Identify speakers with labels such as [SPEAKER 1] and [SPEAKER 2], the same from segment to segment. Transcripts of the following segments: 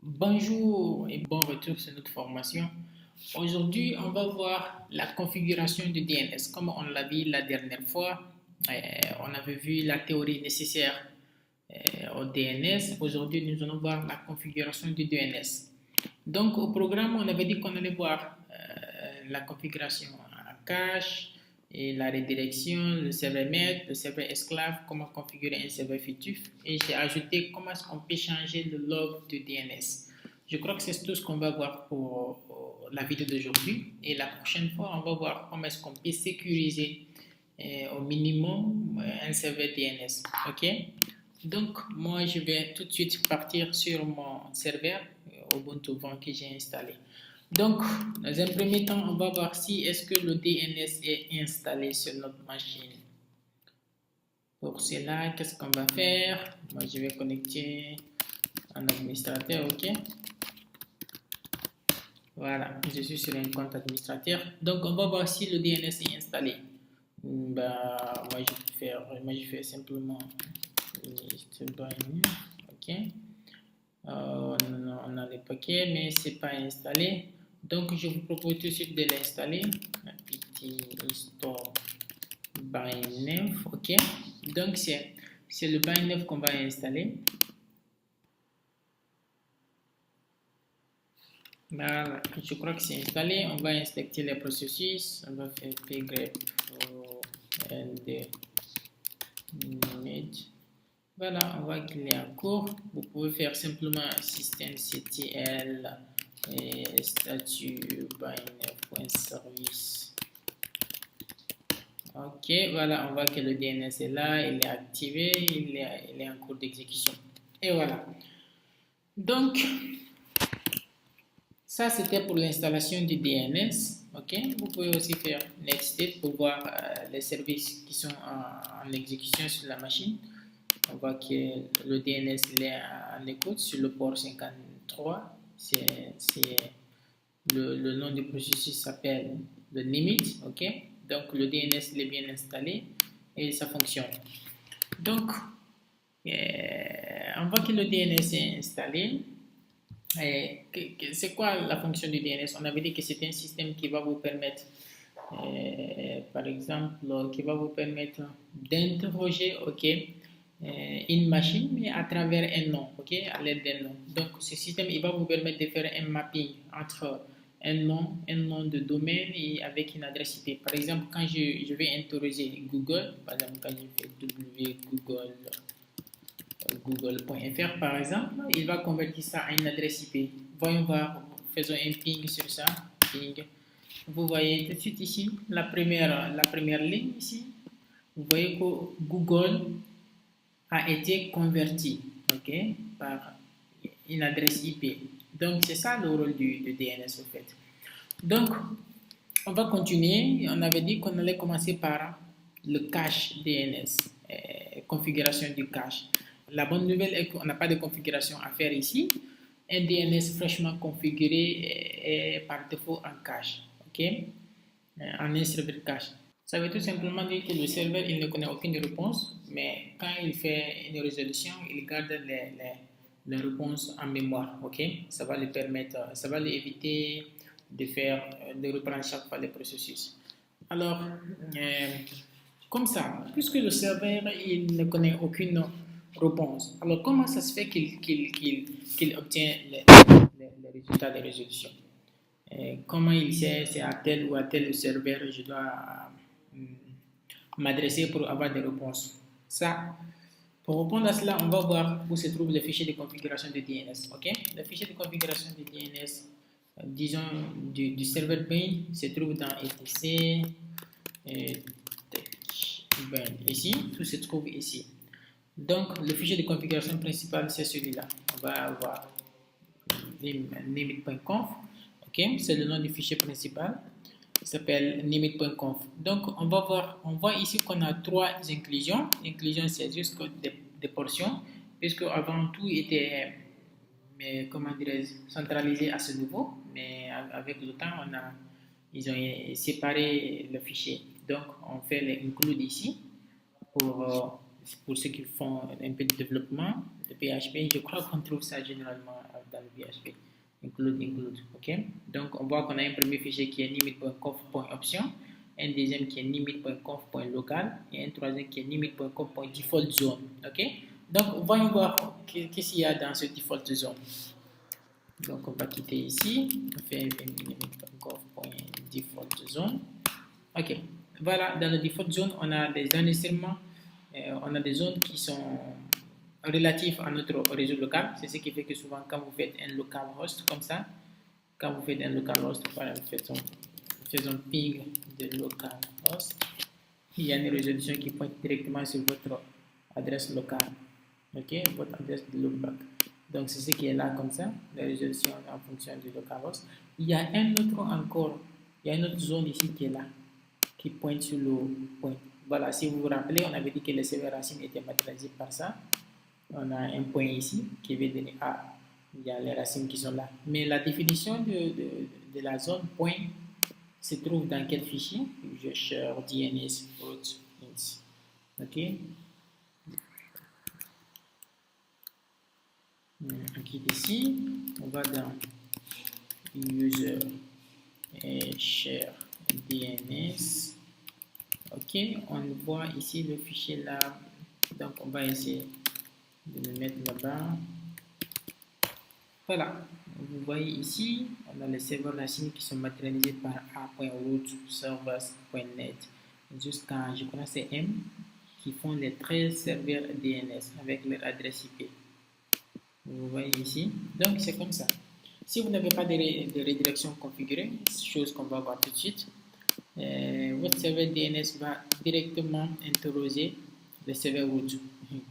[SPEAKER 1] Bonjour et bon retour sur notre formation. Aujourd'hui, on va voir la configuration du DNS. Comme on l'a vu la dernière fois, on avait vu la théorie nécessaire au DNS. Aujourd'hui, nous allons voir la configuration du DNS. Donc, au programme, on avait dit qu'on allait voir la configuration en cache, et la redirection, le serveur maître, le serveur esclave, comment configurer un serveur fictif. Et j'ai ajouté comment est-ce qu'on peut changer le log du DNS. Je crois que c'est tout ce qu'on va voir pour la vidéo d'aujourd'hui. Et la prochaine fois, on va voir comment est-ce qu'on peut sécuriser au minimum un serveur DNS. OK? Donc, moi, je vais tout de suite partir sur mon serveur Ubuntu 20 que j'ai installé. Donc, dans un premier temps, on va voir si est-ce que le DNS est installé sur notre machine. Pour cela, qu'est-ce qu'on va faire? Moi, je vais connecter un administrateur, ok? Voilà, je suis sur un compte administrateur. Donc, on va voir si le DNS est installé. Moi, je fais simplement ok. On a les paquets, mais c'est pas installé. Donc, je vous propose tout de suite de l'installer. apt install bynef, ok. Donc, c'est le bynef qu'on va installer. Voilà, je crois que c'est installé. On va inspecter les processus. On va faire pgrep nd image. Voilà, on voit qu'il est en cours. Vous pouvez faire simplement systemctl et statut bynef.service. Ok, voilà, on voit que le DNS est là, il est activé, il est en cours d'exécution. Et voilà. Donc, ça c'était pour l'installation du DNS. Ok, vous pouvez aussi faire Netstate pour voir les services qui sont en exécution sur la machine. On voit que le DNS il est en écoute sur le port 53. Le nom du processus s'appelle le Nimit. Ok, donc le DNS il est bien installé et ça fonctionne. Donc, on voit que le DNS est installé. C'est quoi la fonction du DNS? On avait dit que c'est un système qui va vous permettre, par exemple, qui va vous permettre d'interroger, ok, une machine, mais à travers un nom, ok, à l'aide d'un nom. Donc, ce système, il va vous permettre de faire un mapping entre un nom de domaine et avec une adresse IP. Par exemple, quand je vais interroger Google, par exemple, quand je fais google.fr par exemple, il va convertir ça à une adresse IP. Voyons voir, faisons un ping sur ça. Ping. Vous voyez tout de suite ici la première ligne ici. Vous voyez que Google a été converti, ok, par une adresse IP. Donc c'est ça le rôle du DNS au fait. Donc on va continuer. On avait dit qu'on allait commencer par le cache DNS, configuration du cache. La bonne nouvelle est qu'on n'a pas de configuration à faire ici. Un DNS fraîchement configuré est par défaut en cache, ok, en un serveur cache. Ça veut tout simplement dire que le serveur il ne connaît aucune réponse, mais quand il fait une résolution, il garde les réponses en mémoire, ok. Ça va lui permettre, ça va lui éviter de reprendre chaque fois les processus. Alors, comme ça, puisque le serveur il ne connaît aucune réponse, alors comment ça se fait qu'il obtient les résultats de résolution? Comment il sait c'est à tel ou à tel serveur je dois m'adresser pour avoir des réponses? Ça, pour répondre à cela, on va voir où se trouve le fichier de configuration de DNS. Ok, le fichier de configuration de DNS, disons du serveur main, se trouve dans etc. Ici, tout se trouve ici. Donc, le fichier de configuration principal, c'est celui-là. On va avoir limit.conf. Ok, c'est le nom du fichier principal. Il s'appelle limit.conf. Donc, on voit ici qu'on a trois inclusions. Inclusion, c'est juste des portions, puisque avant tout était, comment dirais-je, centralisé à ce niveau, mais avec le temps, ils ont séparé le fichier. Donc, on fait les include ici pour ceux qui font un peu de développement. de PHP. Je crois qu'on trouve ça généralement dans le PHP. Include. OK? Donc, on voit qu'on a un premier fichier qui est limit.conf.option, un deuxième qui est limit.conf.local et un troisième qui est limit.conf.default_zone. OK? Donc, voyons voir qu'est-ce qu'il y a dans ce default zone. Donc, on va quitter ici. On fait limit.conf.default_zone. OK. Voilà, dans le default zone, on a des enregistrements, on a des zones qui sont relatives à notre réseau local. C'est ce qui fait que souvent, quand vous faites un localhost comme ça, quand vous faites un localhost, faisons ping de localhost, il y a une résolution qui pointe directement sur votre adresse locale. OK, votre adresse de loopback. Donc, c'est ce qui est là comme ça, la résolution en fonction du localhost. Il y a un autre encore, il y a une autre zone ici qui est là, qui pointe sur le point. Voilà, si vous vous rappelez, on avait dit que le serveur racine était matérialisé par ça. On a un point ici qui veut donner A. Il y a les racines qui sont là. Mais la définition de la zone point se trouve dans quel fichier? Je cherche DNS root int. OK. On quitte ici. On va dans user et share DNS. OK. On voit ici le fichier là. Donc, on va essayer de le mettre là-bas. Voilà, vous voyez ici, on a les serveurs racines qui sont matérialisés par a.root servers.net jusqu'à, je crois, c'est M, qui font les 13 serveurs DNS avec leur adresse IP. Vous voyez ici, donc c'est comme ça. Si vous n'avez pas de redirection configurée, chose qu'on va voir tout de suite, votre serveur DNS va directement interroger les serveurs root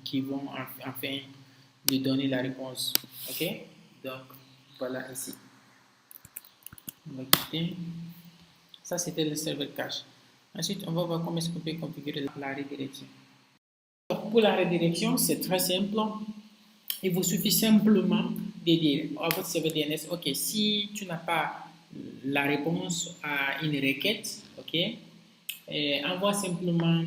[SPEAKER 1] qui vont enfin lui donner la réponse. OK? Donc, voilà ici. On va quitter. Ça, c'était le serveur cache. Ensuite, on va voir comment est-ce qu'on peut configurer la redirection. Pour la redirection, c'est très simple. Il vous suffit simplement de dire à votre serveur DNS, OK, si tu n'as pas la réponse à une requête, OK, envoie simplement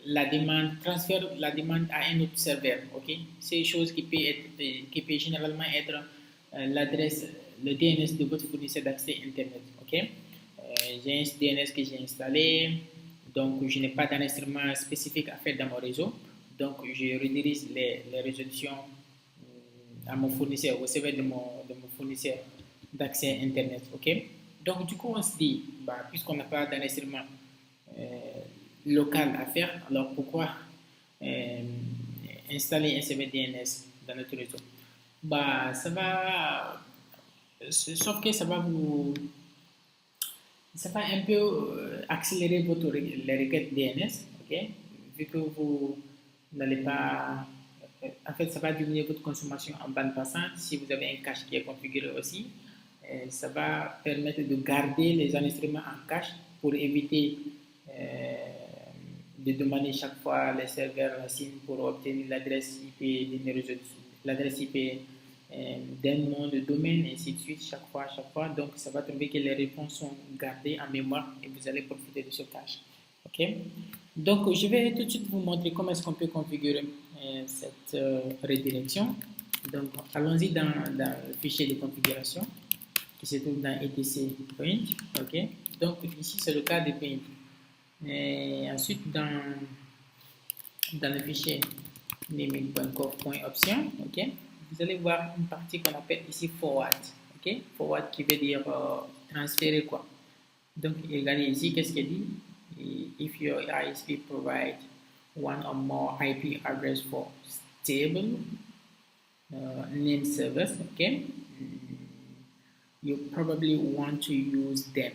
[SPEAKER 1] la demande, transfère la demande à un autre serveur, ok? C'est une chose qui peut généralement être l'adresse, le DNS de votre fournisseur d'accès Internet, ok? J'ai un DNS que j'ai installé, donc je n'ai pas d'enregistrement spécifique à faire dans mon réseau, donc je redirige les résolutions à mon fournisseur, au serveur de mon fournisseur d'accès Internet, ok? Donc du coup on se dit, puisqu'on n'a pas d'enregistrement local à faire, alors pourquoi installer un serveur DNS dans notre réseau? Ça va, sauf que ça va un peu accélérer les requêtes DNS, ok? Vu que vous n'allez pas, en fait, ça va diminuer votre consommation en bande passante. Si vous avez un cache qui est configuré aussi, ça va permettre de garder les enregistrements en cache pour éviter de demander chaque fois les serveurs racines pour obtenir l'adresse IP d'un nom de domaine, et ainsi de suite, chaque fois. Donc, ça va trouver que les réponses sont gardées en mémoire et vous allez profiter de ce cache. OK? Donc, je vais tout de suite vous montrer comment est-ce qu'on peut configurer cette redirection. Donc, allons-y dans le fichier de configuration qui se trouve dans etc point. OK? Donc, ici, c'est le cas de paint. Et ensuite, dans le fichier limit.conf.option, ok, vous allez voir une partie qu'on appelle ici forward. Ok, forward qui veut dire transférer quoi. Donc, regardez ici, qu'est-ce qu'il dit? If your ISP provide one or more IP address for stable name servers, ok, you probably want to use them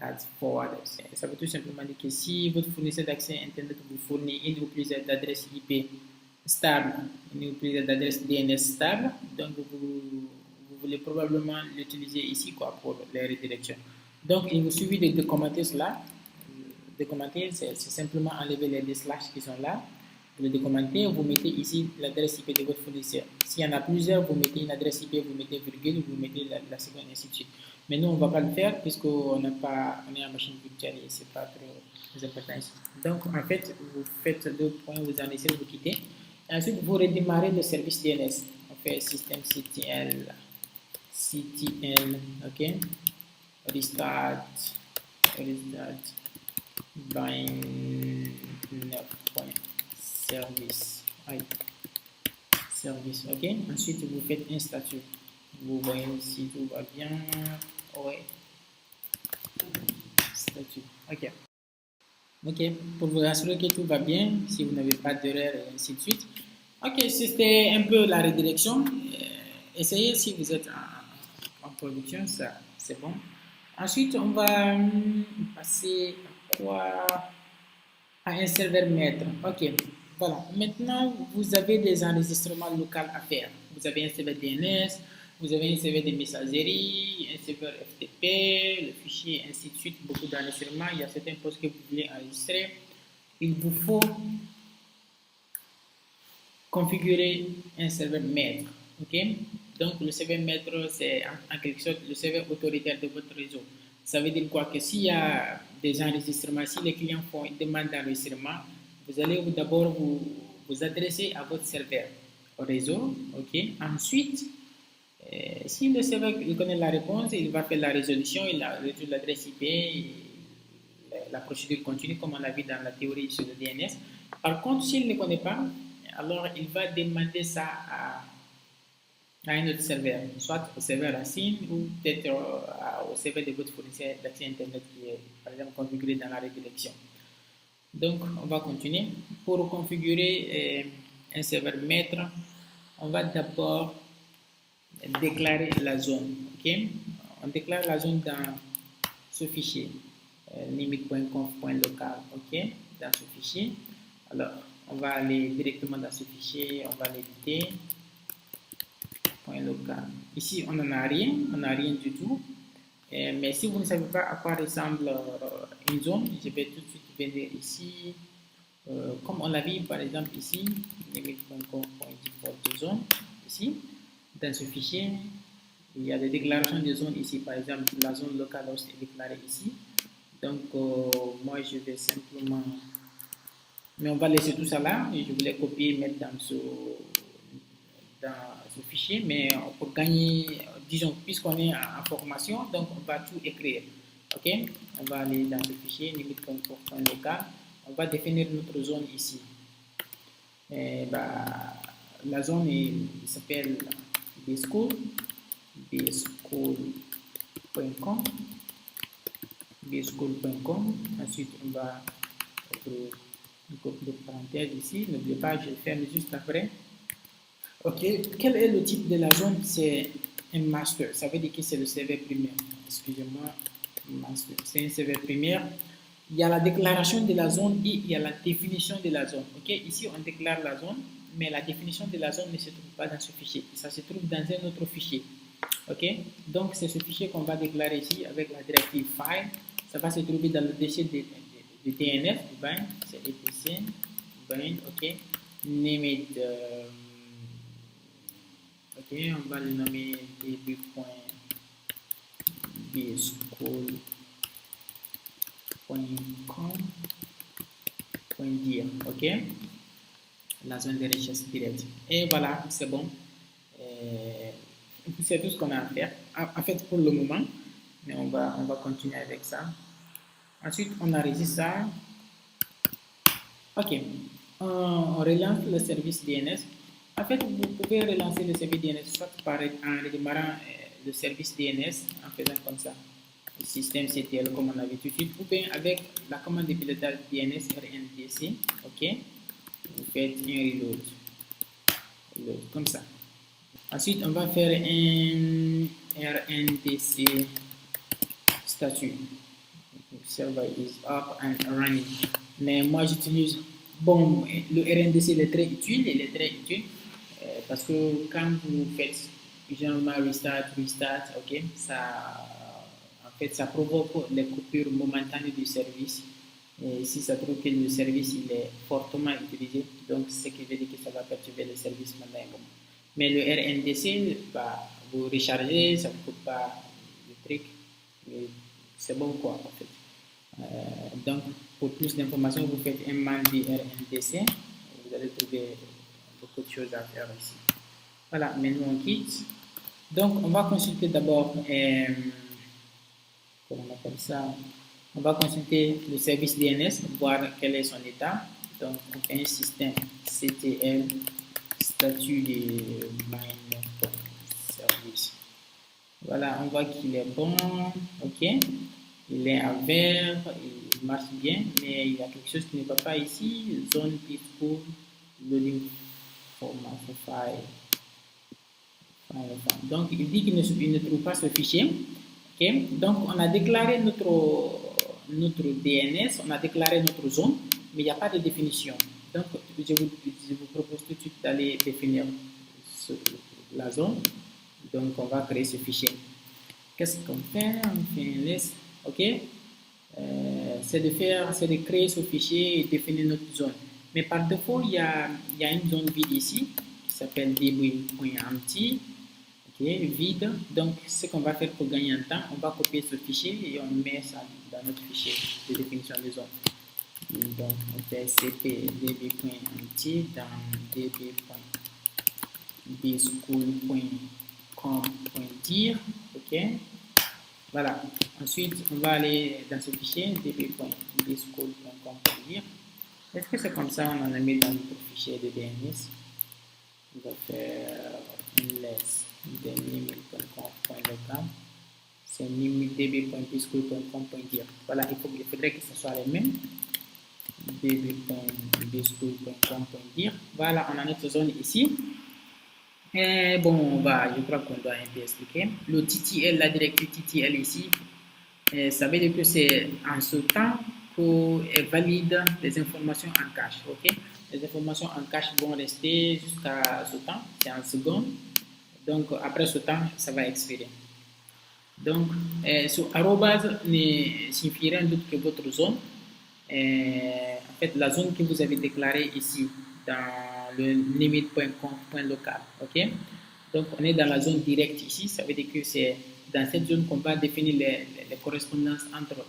[SPEAKER 1] as forwarders. Ça veut tout simplement dire que si votre fournisseur d'accès Internet vous fournit une ou plusieurs adresses IP stables, une ou plusieurs adresses DNS stables, donc vous voulez probablement l'utiliser ici quoi, pour les redirections. Donc il vous suffit de commenter cela. De commenter, c'est simplement enlever les deux slash qui sont là. Vous le décommentez, vous mettez ici l'adresse IP de votre fournisseur. S'il y en a plusieurs, vous mettez une adresse IP, vous mettez virgule, vous mettez la seconde, et ainsi de suite. Mais nous, on ne va pas le faire puisqu'on est en machine virtuelle et ce n'est pas trop important ici. Donc, en fait, vous faites deux points, vous en essayez, vous quittez. Ensuite, vous redémarrez le service DNS. On fait systemctl, ok, restart, service, service, ok. Ensuite, vous faites un statut. Vous voyez si tout va bien. Ouais. Statut, ok. Ok, pour vous rassurer que tout va bien, si vous n'avez pas d'erreur et ainsi de suite. Ok, c'était un peu la redirection. Essayez si vous êtes en production, ça c'est bon. Ensuite, on va passer à quoi? À un serveur maître. Ok, voilà. Maintenant, vous avez des enregistrements locaux à faire. Vous avez un serveur DNS, vous avez un serveur de messagerie, un serveur FTP, le fichier, ainsi de suite. Beaucoup d'enregistrements. Il y a certains postes que vous voulez enregistrer. Il vous faut configurer un serveur maître. Ok? Donc, le serveur maître, c'est en quelque sorte le serveur autoritaire de votre réseau. Ça veut dire quoi? Que s'il y a des enregistrements, si les clients font une demande d'enregistrement, vous allez d'abord vous adresser à votre serveur au réseau. Ok? Ensuite, si le serveur il connaît la réponse, il va faire la résolution, il résout l'adresse IP, la procédure continue comme on l'a vu dans la théorie sur le DNS. Par contre, s'il ne connaît pas, alors il va demander ça à un autre serveur, soit au serveur Racine ou peut-être au serveur de votre fournisseur d'accès Internet qui est par exemple configuré dans la redirection. Donc, on va continuer. Pour configurer un serveur maître, on va d'abord déclarer la zone. Okay? On déclare la zone dans ce fichier, limite.conf.local. Okay? Dans ce fichier. Alors, on va aller directement dans ce fichier, on va l'éditer. Local. Ici, on n'en a rien, on n'a rien du tout. Mais si vous ne savez pas à quoi ressemble une zone, je vais tout de suite venir ici. Comme on l'a vu par exemple ici, limite.conf.default zone, ici, dans ce fichier, il y a des déclarations de zone ici. Par exemple, la zone localhost est déclarée ici. Donc, moi, je vais simplement... Mais on va laisser tout ça là. Et je voulais copier et mettre dans ce fichier. Mais pour gagner, disons, puisqu'on est en formation, donc on va tout écrire. OK? On va aller dans le fichier limite.conf.local. On va définir notre zone ici. Et la zone s'appelle bschool, bschool.com, bschool.com. Ensuite, on va ouvrir une copie de parenthèse ici. N'oubliez pas, je le ferme juste après. Ok, quel est le type de la zone? C'est un master, ça veut dire que c'est le serveur primaire. Excusez-moi, master, c'est un serveur primaire. Il y a la déclaration de la zone et il y a la définition de la zone. Ok, ici on déclare la zone, mais la définition de la zone ne se trouve pas dans ce fichier. Ça se trouve dans un autre fichier. Ok, donc c'est ce fichier qu'on va déclarer ici avec la directive file. Ça va se trouver dans le dossier de DNF, bind, c'est etc, bind, ok, name it. Ok, on va le nommer db.bschool.com.dir. Ok, la zone de recherche directe. Et voilà, c'est bon. C'est tout ce qu'on a à faire. En fait, pour le moment, mais on va continuer avec ça. Ensuite, on enregistre ça. Ok, on relance le service DNS. En fait, vous pouvez relancer le service DNS soit en redémarrant le service DNS en faisant comme ça. Le système CTL comme on avait tout de suite, ou bien avec la commande de pilotage DNS RNDC. Ok, vous faites un reload comme ça. Ensuite, on va faire un RNDC statut. Server is up and running. Mais moi, j'utilise, bon, le RNDC il est très utile, parce que quand vous faites généralement restart, ok, ça, en fait, ça provoque les coupures momentanées du service. Et si ça trouve que le service il est fortement utilisé, donc ce qui veut dire que ça va perturber le service maintenant. Mais le RNDC, vous rechargez, ça ne coûte pas le truc, c'est bon quoi en fait. Donc, pour plus d'informations, vous faites un man du RNDC, vous allez trouver beaucoup de choses à faire ici. Voilà, maintenant on quitte. Donc, on va consulter d'abord, comment on appelle ça? On va consulter le service DNS, voir quel est son état. Donc, on fait un système CTL, statut de service. Voilà, on voit qu'il est bon, ok. Il est à vert, il marche bien, mais il y a quelque chose qui ne va pas ici. Zone peaceful, loading format file. Donc, il dit qu'il ne trouve pas ce fichier. Okay. Donc, on a déclaré notre DNS, on a déclaré notre zone, mais il n'y a pas de définition. Donc, je vous propose tout de suite d'aller définir la zone. Donc, on va créer ce fichier. Qu'est-ce qu'on fait? On fait un list. OK? C'est de créer ce fichier et définir notre zone. Mais par défaut, il y a une zone vide ici qui s'appelle db.empty. Vide. Donc, ce qu'on va faire pour gagner un temps, on va copier ce fichier et on met ça dans notre fichier de définition des zones. Donc, on fait cp db.empty dans db.bschool.com.dir. OK. Voilà. Ensuite, on va aller dans ce fichier db.bschool.com.dir. Est-ce que c'est comme ça on en a mis dans notre fichier de DNS? On va faire une less db.com.local, c'est db.bschool.com.dir. Voilà, il faudrait que ce soit les mêmes. db.bschool.com.dir. Voilà, on a notre zone ici. Et bon, je crois qu'on doit un peu expliquer. Le TTL, la directive TTL ici, ça veut dire que c'est en ce temps qu'elle valide les informations en cache. Ok, les informations en cache vont rester jusqu'à ce temps, c'est en secondes. Donc, après ce temps, ça va expirer. Donc, sur arrobase ne signifie rien d'autre que votre zone. En fait, la zone que vous avez déclarée ici dans le limit.conf.local. OK? Donc, on est dans la zone directe ici. Ça veut dire que c'est dans cette zone qu'on va définir les correspondances entre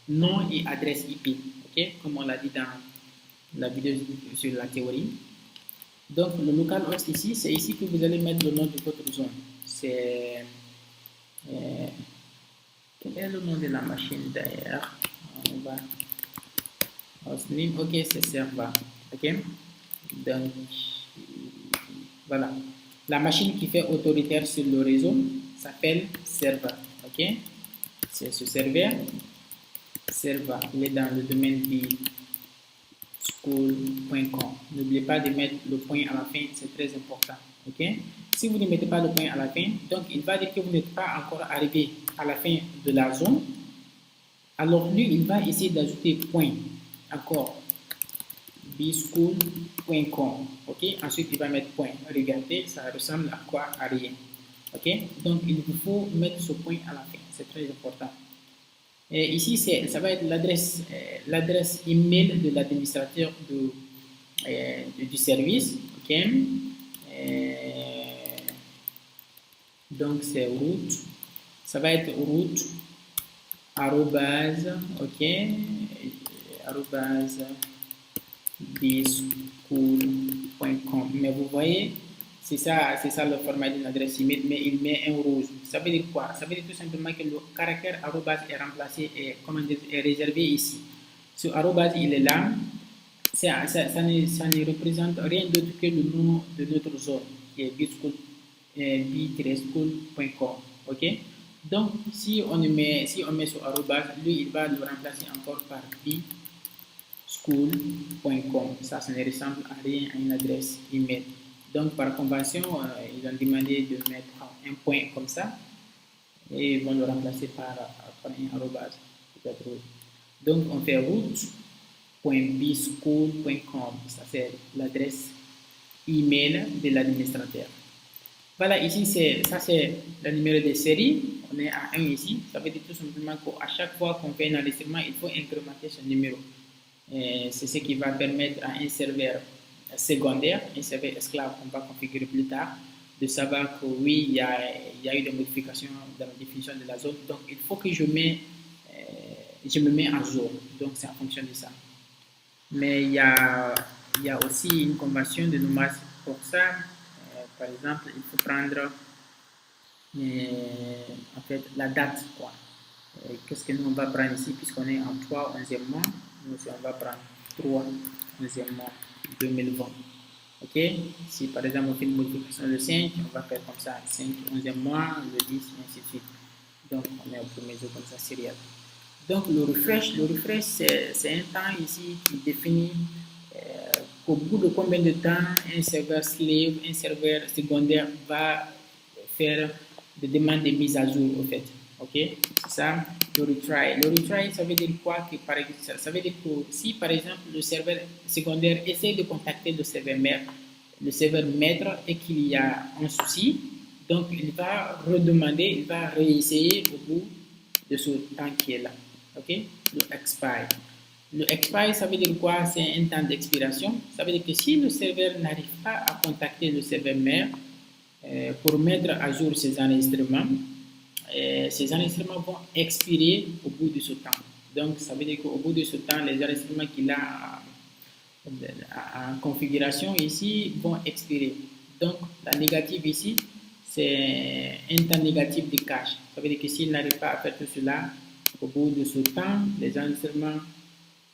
[SPEAKER 1] nom et adresse IP. OK? Comme on l'a dit dans la vidéo sur la théorie. Donc, le localhost ici, c'est ici que vous allez mettre le nom de votre zone. C'est... quel est le nom de la machine d'ailleurs? On va... hostname, ok, c'est serveur. Ok? Donc, voilà. La machine qui fait autoritaire sur le réseau s'appelle serveur. Ok? C'est ce serveur. Serveur, il est dans le domaine du school.com. N'oubliez pas de mettre le point à la fin, c'est très important. Ok? Si vous ne mettez pas le point à la fin, donc il va dire que vous n'êtes pas encore arrivé à la fin de la zone. Alors lui, il va essayer d'ajouter point. Encore. bschool.com. Ok? Ensuite, il va mettre point. Regardez, ça ressemble à quoi? À rien. Ok? Donc, il vous faut mettre ce point à la fin. C'est très important. Et ici, ça va être l'adresse email de l'administrateur du service. Ok? Donc, c'est root. Ça va être root arrobase, ok, arrobase bschool.com. Mais vous voyez, c'est ça le format d'une adresse email, mais il met un rouge. Ça veut dire quoi? Ça veut dire tout simplement que le caractère arrobase est remplacé et est réservé ici. Ce arrobase, il est là. Ça ne représente rien d'autre que le nom de notre zone, qui est b-school.com. Ok? Donc, si on met sur arrobase, lui, il va le remplacer encore par bschool.com. Ça ne ressemble à rien à une adresse email. Donc, par convention, ils ont demandé de mettre un point comme ça et ils vont le remplacer par un arrobase. Donc, on fait route.bschool.com. Ça, c'est l'adresse email de l'administrateur. Voilà, ici, c'est le numéro de série. On est à 1 ici. Ça veut dire tout simplement qu'à chaque fois qu'on fait un enregistrement, il faut incrémenter ce numéro. C'est ce qui va permettre à un serveur secondaire, un serveur esclave qu'on va configurer plus tard, de savoir que oui, il y a eu des modifications dans la définition de la zone. Donc, il faut que je me mets à jour. Donc, c'est en fonction de ça. Mais il y a il y a aussi une convention de nommage pour ça. Par exemple, il faut prendre en fait la date, quoi. Qu'est-ce que nous on va prendre ici puisqu'on est en 3 11e mois, nous on va prendre 3 11e mois 2020. Ok, si par exemple on fait une multiplication de 5, on va faire comme ça 5 11e mois, le 10 et ainsi de suite. Donc on est au premier jour comme ça, serial. Donc le refresh c'est un temps ici qui définit au bout de combien de temps un serveur slave, un serveur secondaire va faire des demandes de mise à jour au fait. Ok, c'est ça le retry. Le retry, ça veut dire quoi? Que, par exemple, ça veut dire que si par exemple le serveur secondaire essaie de contacter le serveur maître et qu'il y a un souci, donc il va redemander, il va réessayer au bout de ce temps qui est là. Ok, le expire. Le expire, ça veut dire quoi? C'est un temps d'expiration. Ça veut dire que si le serveur n'arrive pas à contacter le serveur mère pour mettre à jour ses enregistrements vont expirer au bout de ce temps. Donc, ça veut dire qu'au bout de ce temps, les enregistrements qu'il a en configuration ici vont expirer. Donc, la négative ici, c'est un temps négatif de cache. Ça veut dire que s'il n'arrive pas à faire tout cela, au bout de ce temps, les enregistrements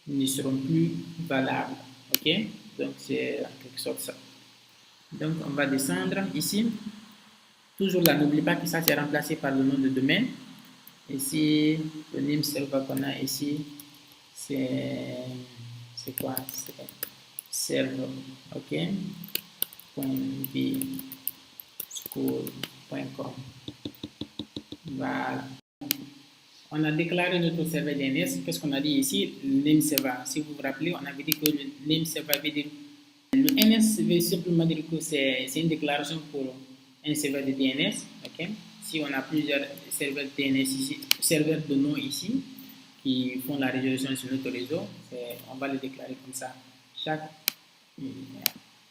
[SPEAKER 1] ne seront plus valables. Ok? Donc, c'est en quelque sorte ça. Donc, on va descendre ici. Toujours là, n'oublie pas que ça c'est remplacé par le nom de domaine. Ici, le name server qu'on a ici, c'est quoi? C'est server, ok? .bschool.com. Voilà. On a déclaré notre serveur DNS. Qu'est-ce qu'on a dit ici? Name server. Si vous vous rappelez, on avait dit que le name server veut dire. Le NS veut simplement dire que c'est une déclaration pour un serveur de DNS. Okay? Si on a plusieurs serveurs DNS ici, serveurs de nom ici, qui font la résolution sur notre réseau, on va le déclarer comme ça. Chaque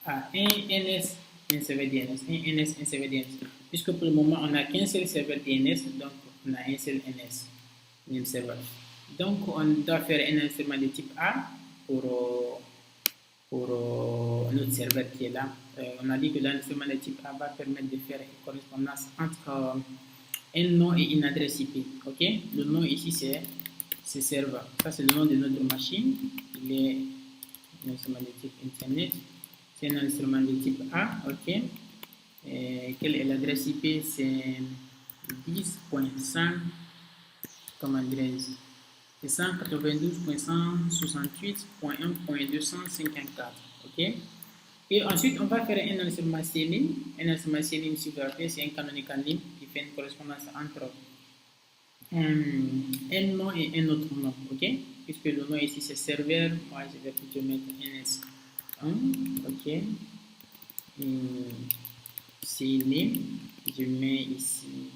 [SPEAKER 1] un NS, un serveur DNS, un NS, un serveur DNS. Puisque pour le moment, on n'a qu'un seul serveur DNS, donc on a un seul NS, name server. Donc, on doit faire un instrument de type A pour notre serveur qui est là. On a dit que l'instrument de type A va permettre de faire une correspondance entre un nom et une adresse IP. Ok? Le nom ici c'est serveur. Ça c'est le nom de notre machine. Il est un instrument de type Internet. C'est un instrument de type A. Ok? Quelle est l'adresse IP? C'est 10.100 comme adresse. C'est 192.168.1.254. Ok? Et ensuite, on va faire un enregistrement CLIN. Un enregistrement CLIN, si vous vous rappelez, c'est un canonical link qui fait une correspondance entre un nom et un autre nom. Ok? Puisque le nom ici c'est serveur, moi je vais plutôt mettre NS1. Ok? CLIN, je mets ici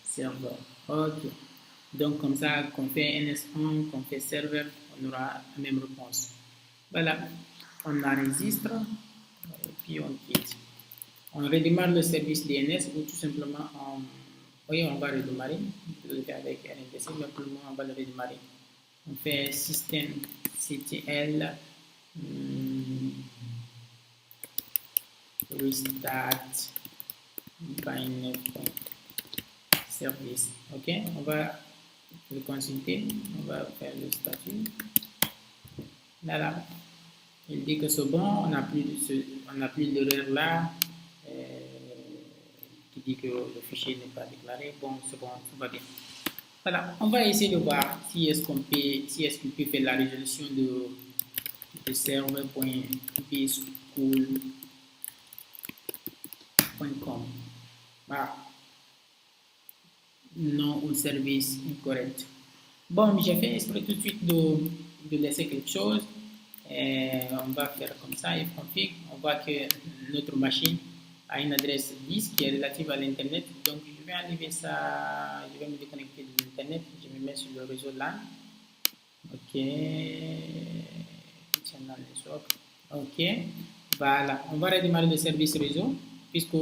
[SPEAKER 1] serveur. Ok. Donc, comme ça, qu'on fait NS1, qu'on fait serveur, on aura la même réponse. Voilà. On enregistre, puis on quitte. On redémarre le service DNS ou tout simplement oui, on va redémarrer. On peut le faire avec RNDC, mais pour le moment, on va le redémarrer. On fait systemctl restart service. Ok, on va le consulter, on va faire le statut. Là, il dit que c'est bon, on n'a plus l'erreur là qui dit que le fichier n'est pas déclaré. Bon, c'est bon, tout va bien. Voilà, on va essayer de voir si est-ce qu'on peut faire la résolution de serveur.bschool.com. Voilà. Nom ou service incorrect. Bon, j'ai fait exprès tout de suite de laisser quelque chose. On va faire comme ça, et config. On voit que notre machine a une adresse 10 qui est relative à l'internet. Donc je vais enlever ça, je vais me déconnecter de l'internet, je me mets sur le réseau LAN. Ok, ok, voilà, on va redémarrer le service réseau puisque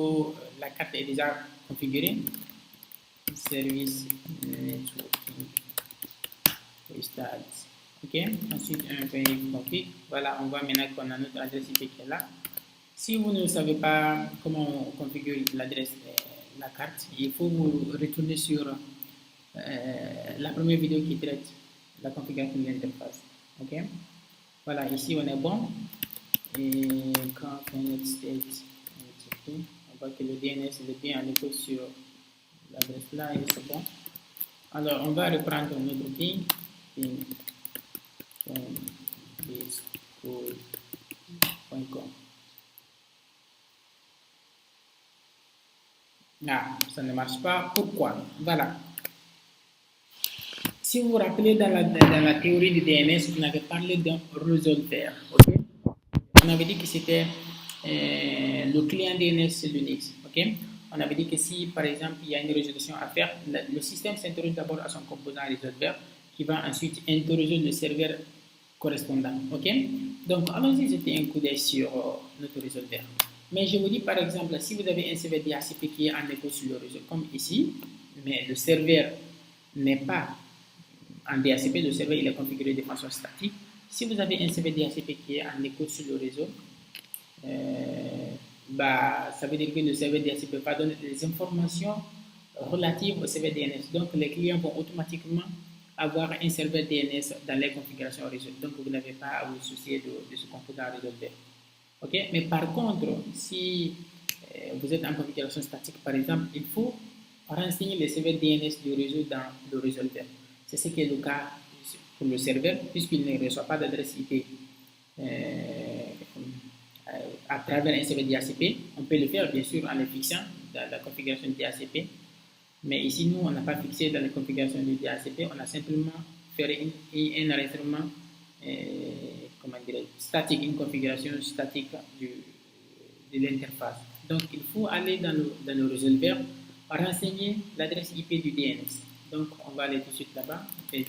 [SPEAKER 1] la carte est déjà configurée. Service networking restart. Ok, ensuite un pays config. Voilà, on voit maintenant qu'on a notre adresse IP qui est là. Si vous ne savez pas comment on configure l'adresse, la carte, il faut vous retourner sur la première vidéo qui traite la configuration de l'interface. Ok, voilà, ici on est bon. Et quand on fait notre state, on voit que le DNS est bien à l'écoute sur l'adresse là et c'est bon. Alors on va reprendre notre ping .school.com. Ah, ça ne marche pas. Pourquoi? Voilà. Si vous vous rappelez dans la théorie du DNS, on avait parlé d'un résolveur. Okay? On avait dit que c'était le client DNS Linux. Okay? On avait dit que si, par exemple, il y a une résolution à faire, le système s'interroge d'abord à son composant résolveur qui va ensuite interroger le serveur correspondant. Okay? Donc, allons-y jeter un coup d'œil sur notre résolveur. Mais je vous dis, par exemple, si vous avez un serveur DHCP qui est en écho sur le réseau, comme ici, mais le serveur n'est pas en DHCP, le serveur il est configuré de façon statique. Si vous avez un serveur DHCP qui est en écoute sur le réseau, ça veut dire que le serveur DHCP va donner des informations relatives au serveur DNS. Donc, les clients vont automatiquement avoir un serveur DNS dans les configurations réseau. Donc, vous n'avez pas à vous soucier de ce composant résolveur. Ok? Mais par contre, si vous êtes en configuration statique, par exemple, il faut renseigner les serveurs DNS du réseau dans le résolveur. C'est ce qui est le cas pour le serveur, puisqu'il ne reçoit pas d'adresse IP à travers un serveur DHCP. On peut le faire, bien sûr, en le fixant dans la configuration du DHCP. Mais ici, nous, on n'a pas fixé dans la configuration du DHCP, on a simplement fait un enregistrement statique, une configuration statique de l'interface. Donc, il faut aller dans le résolveur renseigner l'adresse IP du DNS. Donc, on va aller tout de suite là-bas. On fait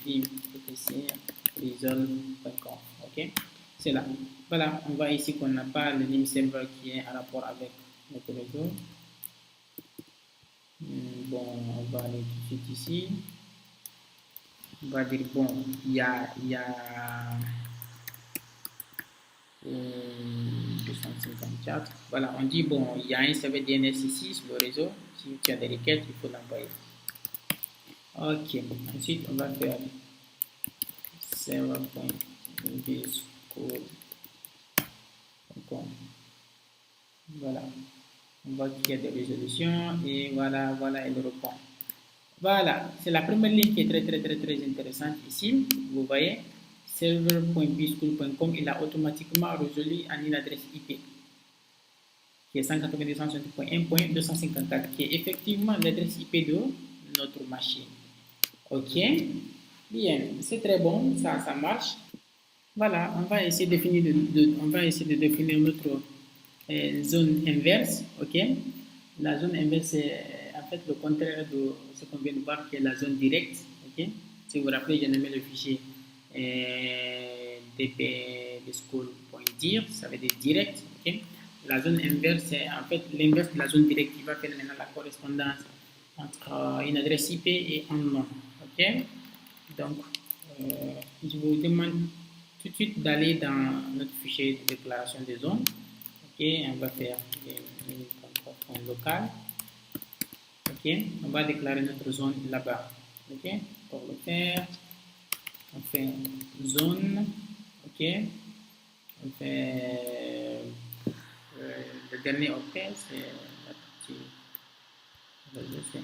[SPEAKER 1] resolve.com. OK? C'est là. Voilà, on voit ici qu'on n'a pas le name server qui est en rapport avec notre réseau. Bon, on va aller tout de suite ici. On va dire, bon, il y a 254. Voilà, on dit, bon, il y a un serveur DNS ici sur le réseau. Si tu as des requêtes, il faut l'envoyer. Ok, ensuite, on va faire server.bschool.com. Voilà, on voit qu'il y a des résolutions et voilà, elle répond. Voilà, c'est la première ligne qui est très intéressante ici. Vous voyez, server.bschool.com, il a automatiquement résolu en une adresse IP qui est 192.1.254, qui est effectivement l'adresse IP de notre machine. Ok, bien, c'est très bon, ça marche. Voilà, on va essayer de définir notre zone inverse. Ok, la zone inverse c'est en fait le contraire de ce qu'on vient de voir, qui est la zone directe. Ok, si vous vous rappelez, j'ai nommé le fichier dpbschool.dir, ça veut dire direct. Ok, la zone inverse c'est en fait l'inverse de la zone directe qui va faire maintenant la correspondance entre une adresse IP et un nom. Ok, donc je vous demande tout de suite d'aller dans notre fichier de déclaration des zones. Ok, on va faire un local. Ok, on va déclarer notre zone là-bas. Ok, pour le faire, on fait zone. Ok, on fait le dernier octet, c'est la partie. C'est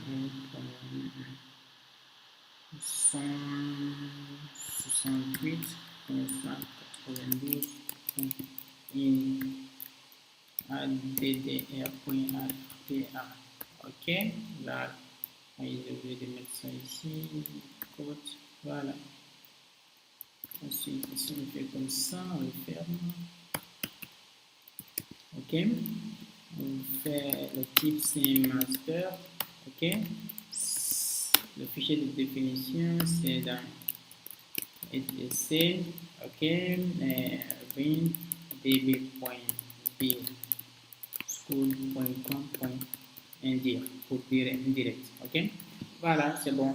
[SPEAKER 1] 168.192.addr.rta. Ok, là, j'ai oublié de mettre ça ici, code, voilà. Ensuite, ici, on fait comme ça, on le ferme. Ok, on fait le type c'est master. Ok, le fichier de définition c'est dans etc. Ok, db.bschool.com.indir pour dire indirect. Ok, voilà, c'est bon.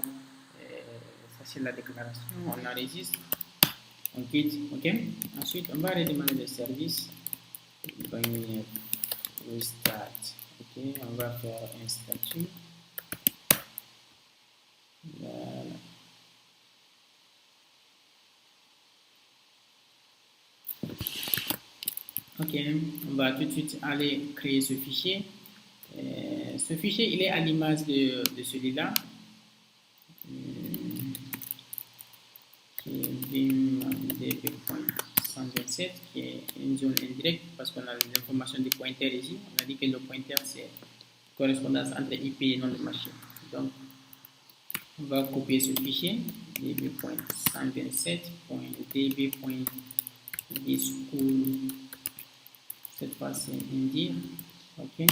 [SPEAKER 1] Ça c'est la déclaration. On enregistre. On quitte, ok. Ensuite, on va redémarrer le service. Restart, ok. On va faire un statut. Voilà. Ok, on va tout de suite aller créer ce fichier. Ce fichier, il est à l'image de celui-là. Qui est vim.db.127, qui est une zone indirecte parce qu'on a les informations du pointeur ici. On a dit que le pointeur, c'est correspondance entre IP et nom de machine. Donc, on va copier ce fichier, db.127.db.dschool. Cette fois, c'est indir. Ok.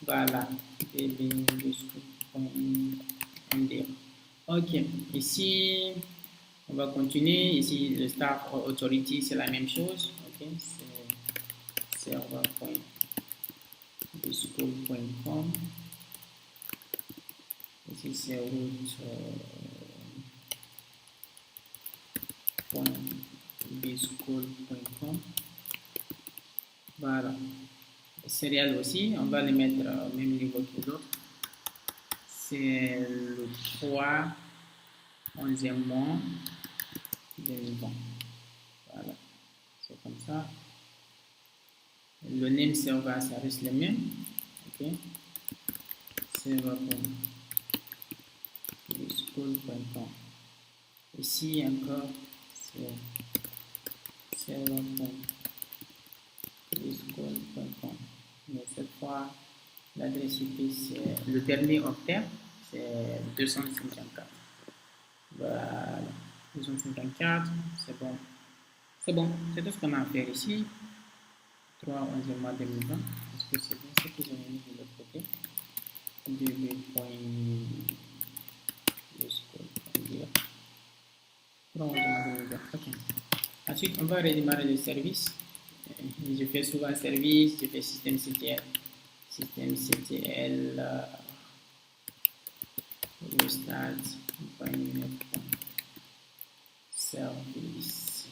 [SPEAKER 1] Voilà. db.dschool.indir. Ok. Ici, on va continuer. Ici, le staff authority, c'est la même chose. Ok. C'est server.dschool.com. Ici, c'est route.bschool.com. Voilà. Serial aussi, on va les mettre au même niveau que l'autre. C'est le 3, 11e mois, 2020. Voilà. C'est comme ça. Le name server, ça reste le même. Ok. Server.bschool.com. Ici encore, c'est server.bschool.com. Mais cette fois, l'adresse IP, c'est le dernier octet, c'est 254. Voilà, 254, c'est bon. C'est bon, c'est tout ce qu'on a à faire ici. 3 11e mois 2020. Est-ce que c'est bien ce qu'ils ont mis de l'autre côté? db.bschool.dire. 3 11e mois 2020. Ok. Ensuite, on va redémarrer le service. Je fais souvent service, je fais système CTL. Système CTL. Restart. Service.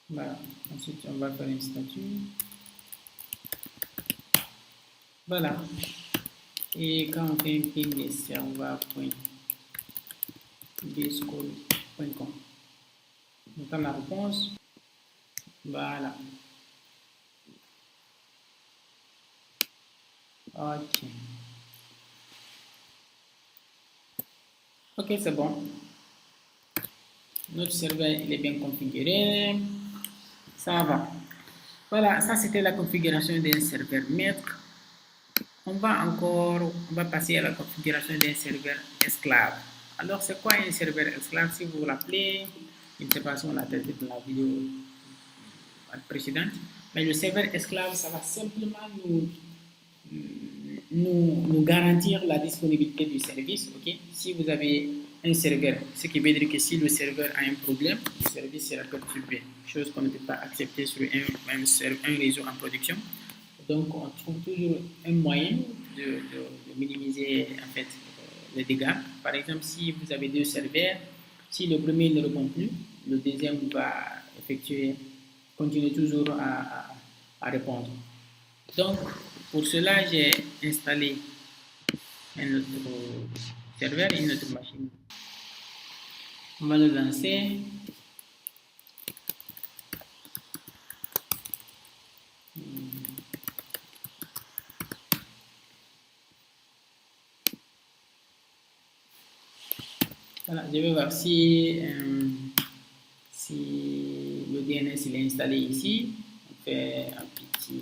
[SPEAKER 1] Voilà. Ensuite, on va faire un statut. Voilà. Et quand on fait un ping des serveur.bschool.com. On attend la réponse. Voilà. Ok. Ok, c'est bon. Notre serveur, il est bien configuré. Ça va. Voilà, ça c'était la configuration d'un serveur maître. On va passer à la configuration d'un serveur esclave. Alors, c'est quoi un serveur esclave? Si vous vous rappelez, je ne sais pas si on l'a traité dans la vidéo précédente, mais le serveur esclave, ça va simplement nous garantir la disponibilité du service. Ok. Si vous avez un serveur, ce qui veut dire que si le serveur a un problème, le service sera perturbé, chose qu'on ne peut pas accepter sur un réseau en production. Donc, on trouve toujours un moyen de minimiser en fait, les dégâts. Par exemple, si vous avez deux serveurs, si le premier ne répond plus, le deuxième va continuer toujours à répondre. Donc, pour cela, j'ai installé un autre serveur, une autre machine. On va le lancer. Voilà, je vais voir si le DNS il est installé ici. On fait un petit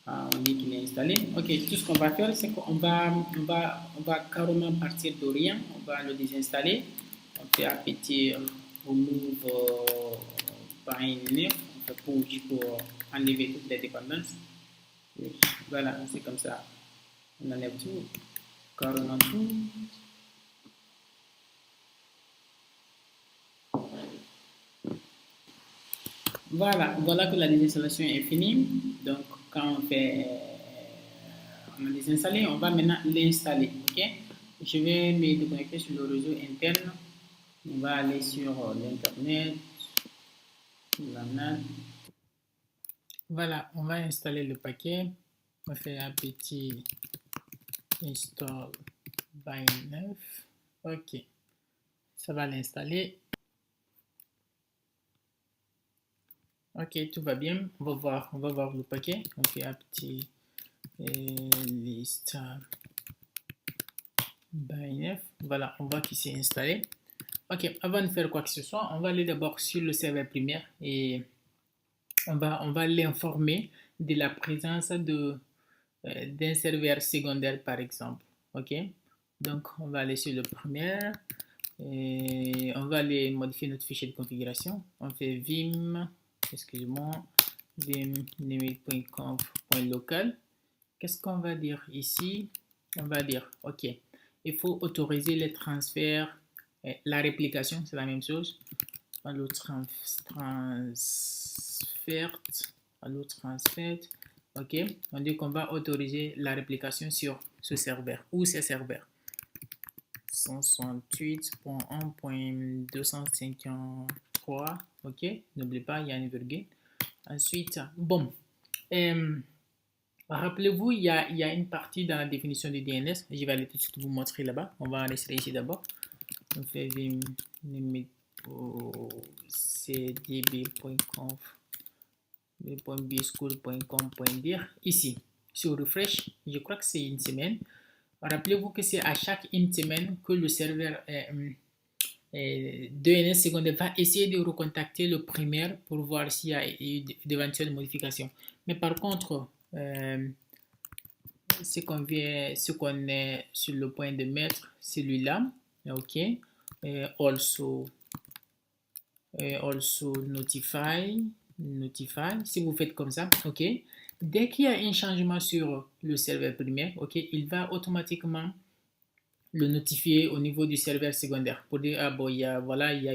[SPEAKER 1] on dit qu'il est installé. Ok, tout ce qu'on va faire, c'est qu'on va carrément partir de rien. On va le désinstaller. On fait un petit remove .init. On fait purge pour enlever toutes les dépendances. Et voilà, c'est comme ça. On enlève tout, carrément tout. Voilà que la désinstallation est finie. Donc, quand on a désinstallé, on va maintenant l'installer. Ok. Je vais me déconnecter sur le réseau interne. On va aller sur l'internet, la NAT. Voilà, on va installer le paquet. On fait un petit install by9. Ok, ça va l'installer. Ok, tout va bien. On va voir le paquet. On fait un petit list by9. Voilà, on voit qu'il s'est installé. Ok, avant de faire quoi que ce soit, on va aller d'abord sur le serveur primaire et on va l'informer de la présence d'un serveur secondaire par exemple. Ok, donc on va aller sur le primaire et on va aller modifier notre fichier de configuration. On fait vim, excusez-moi, vim limit.conf.local. Qu'est-ce qu'on va dire ici? On va dire, ok, il faut autoriser les transferts, la réplication, c'est la même chose. Allo transfert, ok, on dit qu'on va autoriser la réplication sur ce serveur ou ces serveurs. 168.1.253, ok, n'oubliez pas, il y a une virgule. Ensuite, bon, rappelez-vous, il y a une partie dans la définition du DNS. Je vais aller tout de suite vous montrer là-bas. On va enregistrer ici d'abord. On fait vim limit cdb.conf.bschool.com.dir. Ici, sur refresh, je crois que c'est une semaine. Rappelez-vous que c'est à chaque une semaine que le serveur DNS secondaire va essayer de recontacter le primaire pour voir s'il y a eu d'éventuelles modifications. Mais par contre, ce qu'on est sur le point de mettre, celui-là, ok, also notify, si vous faites comme ça, ok, dès qu'il y a un changement sur le serveur primaire, ok, il va automatiquement le notifier au niveau du serveur secondaire pour dire, ah bon, il y a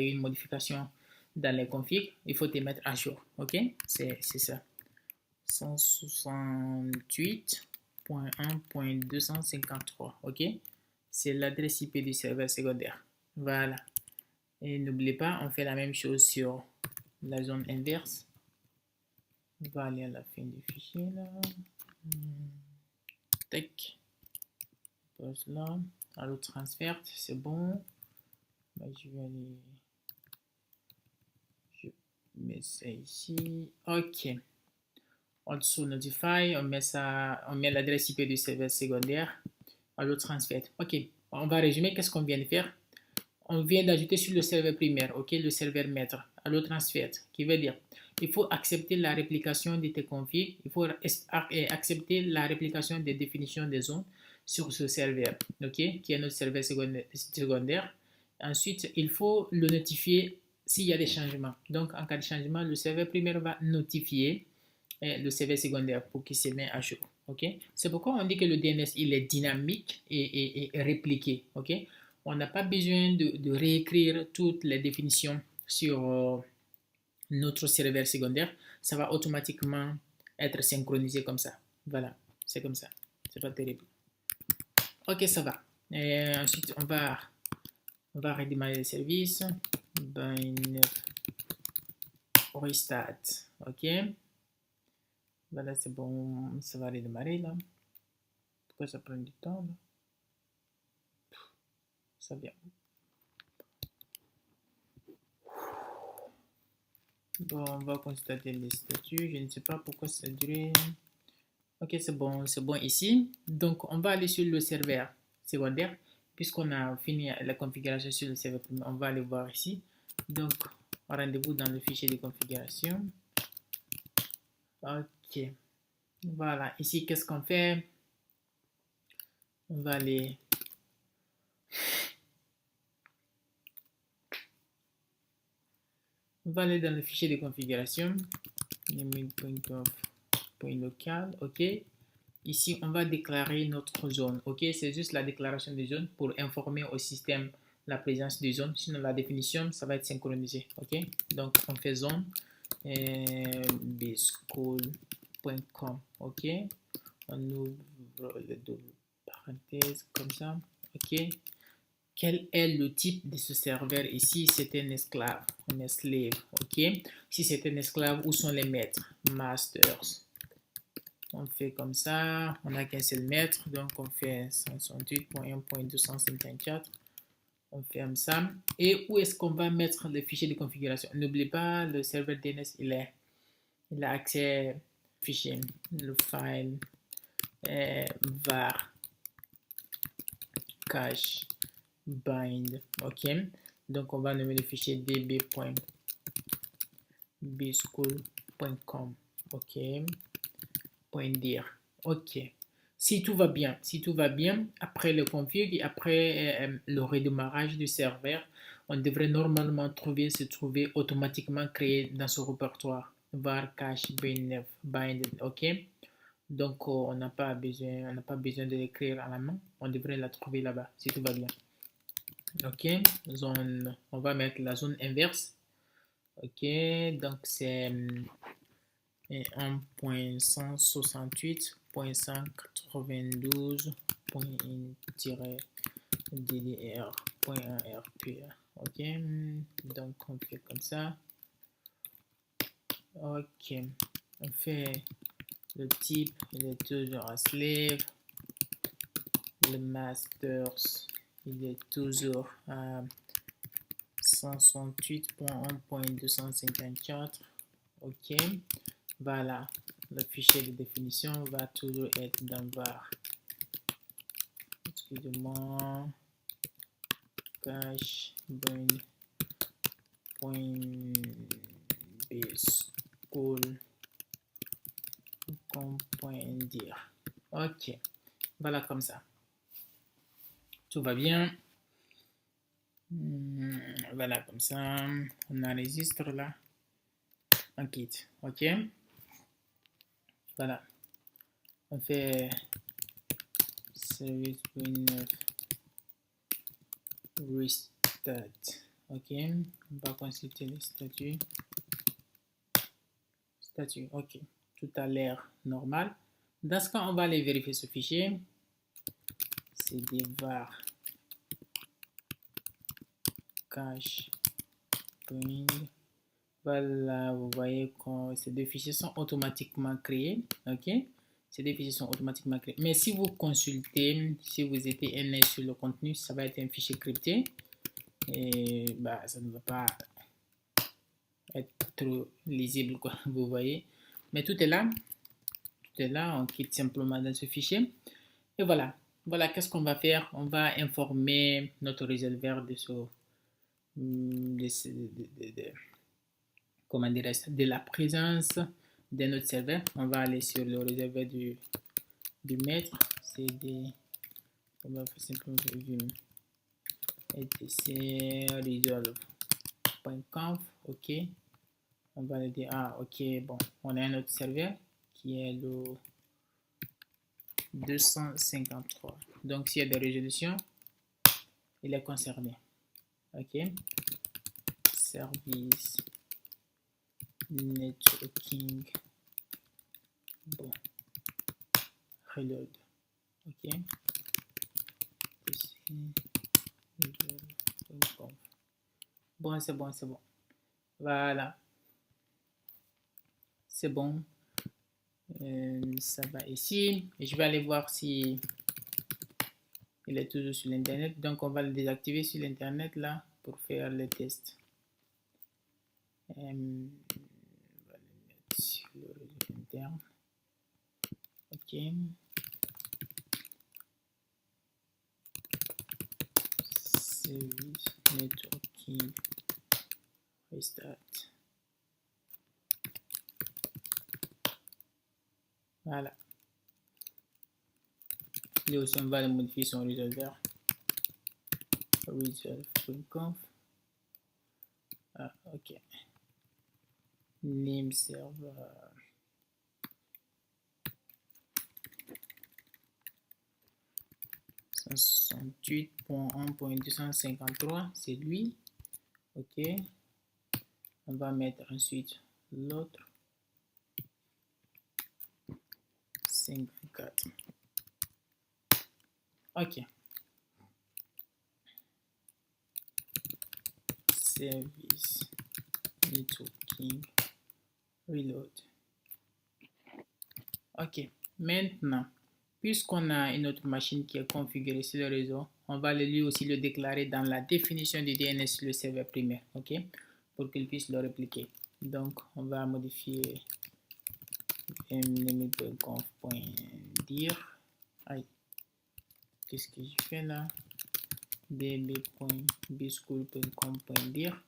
[SPEAKER 1] eu une modification dans les configs, il faut te mettre à jour, ok, c'est ça. 168.1.253, ok, c'est l'adresse IP du serveur secondaire, voilà. Et n'oubliez pas, on fait la même chose sur la zone inverse. On va aller à la fin du fichier là. Tac. Pose là. Allo transfert, c'est bon. Là, je vais aller. Je mets ça ici. Ok. Also notify, on met l'adresse IP du serveur secondaire. Allo transfert. Ok. On va résumer qu'est-ce qu'on vient de faire. On vient d'ajouter sur le serveur primaire, ok, le serveur maître, allo transfert, qui veut dire il faut accepter la réplication de tes configs, il faut accepter la réplication des définitions des zones sur ce serveur, ok, qui est notre serveur secondaire. Ensuite, il faut le notifier s'il y a des changements. Donc, en cas de changement, le serveur primaire va notifier le serveur secondaire pour qu'il se mette à jour, ok. C'est pourquoi on dit que le DNS, il est dynamique et répliqué, ok. On n'a pas besoin de réécrire toutes les définitions sur notre serveur secondaire. Ça va automatiquement être synchronisé comme ça. Voilà, c'est comme ça. C'est pas terrible. Ok, ça va. Et ensuite, on va redémarrer le service. Restart. Ok. Voilà, c'est bon. Ça va redémarrer là. Pourquoi ça prend du temps là? Ça vient. Bon, on va constater les statuts. Je ne sais pas pourquoi ça dure. Ok, c'est bon ici. Donc, on va aller sur le serveur secondaire. Puisqu'on a fini la configuration sur le serveur primaire, on va aller voir ici. Donc, rendez-vous dans le fichier de configuration. Ok. Voilà. Ici, qu'est-ce qu'on fait? On va aller... dans le fichier de configuration. Local, ok. Ici, on va déclarer notre zone, ok. C'est juste la déclaration de zone pour informer au système la présence de zone. Sinon, la définition, ça va être synchronisé, ok. Donc, on fait zone bschool.com, ok. On ouvre les doubles parenthèses comme ça, OK? Quel est le type de ce serveur ici? C'est un esclave, un slave, OK? Si c'est un esclave, où sont les maîtres? Masters. On fait comme ça, on n'a qu'un seul maître, donc on fait 168.1.254. On ferme ça. Et où est-ce qu'on va mettre le fichier de configuration? N'oublie pas, le serveur DNS, il a accès au fichier, le file var cache bind. OK? Donc, on va nommer le fichier db.bschool.com. OK? .dir. OK. Si tout va bien, après le config et après le redémarrage du serveur, on devrait normalement se trouver automatiquement créé dans ce répertoire var cache bind. OK? Donc, on n'a pas besoin de l'écrire à la main. On devrait la trouver là-bas, si tout va bien. OK, on va mettre la zone inverse. OK, donc c'est 1.168.192.ddr.rp. OK, donc on fait comme ça. OK, on fait le type, il est toujours un slave. Le masters, il est toujours à 168.1.254. OK. Voilà. Le fichier de définition va toujours être dans var. Excusez-moi. Cache bind.bschool.dir. OK. Voilà comme ça. Tout va bien. Voilà comme ça. On enregistre là. On quitte. OK. Voilà. On fait service.9 restart. OK. On va consulter le statut. OK. Tout a l'air normal. Dans ce cas, on va aller vérifier ce fichier. C'est des var cache bind. Voilà, vous voyez que ces deux fichiers sont automatiquement créés. OK. Ces deux fichiers sont automatiquement créés. Mais si vous consultez, si vous étiez un œil sur le contenu, ça va être un fichier crypté. Et bah, ça ne va pas être trop lisible, quoi, vous voyez. Mais tout est là. Tout est là. On quitte simplement dans ce fichier. Et voilà. Voilà, qu'est-ce qu'on va faire? On va informer notre résolveur comment dirais-je, de la présence de notre serveur. On va aller sur le réservoir du maître. C'est on va faire simplement vim etc resolve.conf. OK. On va le dire, OK, bon, on a un autre serveur qui est le 253. Donc, s'il y a des résolutions, il est concerné. OK. Service networking. Bon. Reload. OK. Bon, c'est bon. Voilà. C'est bon. Ça va ici. Et je vais aller voir si il est toujours sur l'internet. Donc, on va le désactiver sur l'internet là pour faire le test. On va le mettre sur le réseau interne. OK. Service networking restart. Voilà. Lui aussi, on va modifier son résolveur. Resolve.conf. OK. Name server. .168.1.253, c'est lui. OK. On va mettre ensuite l'autre. 54. OK. service networking reload. Ok, maintenant, puisqu'on a une autre machine qui est configurée sur le réseau, on va lui aussi le déclarer dans la définition du DNS sur le serveur primaire, ok, pour qu'il puisse le répliquer. Donc, on va modifier mname.conf.dir. Aïe, qu'est-ce que je fais là? db.bschool.com.dir.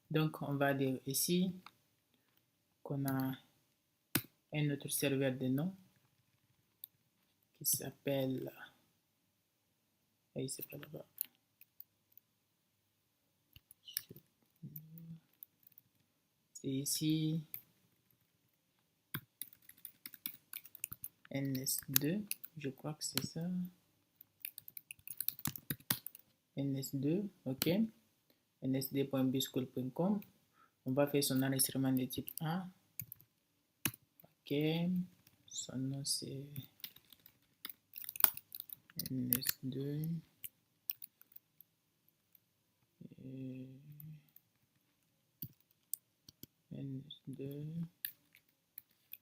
[SPEAKER 1] Donc, on va dire ici qu'on a un autre serveur de nom qui s'appelle, c'est pas là-bas, c'est ici ns2, je crois que c'est ça, ns2, ok, nsd.bschool.com. on va faire son enregistrement de type A, ok, son nom c'est ns2, ns2,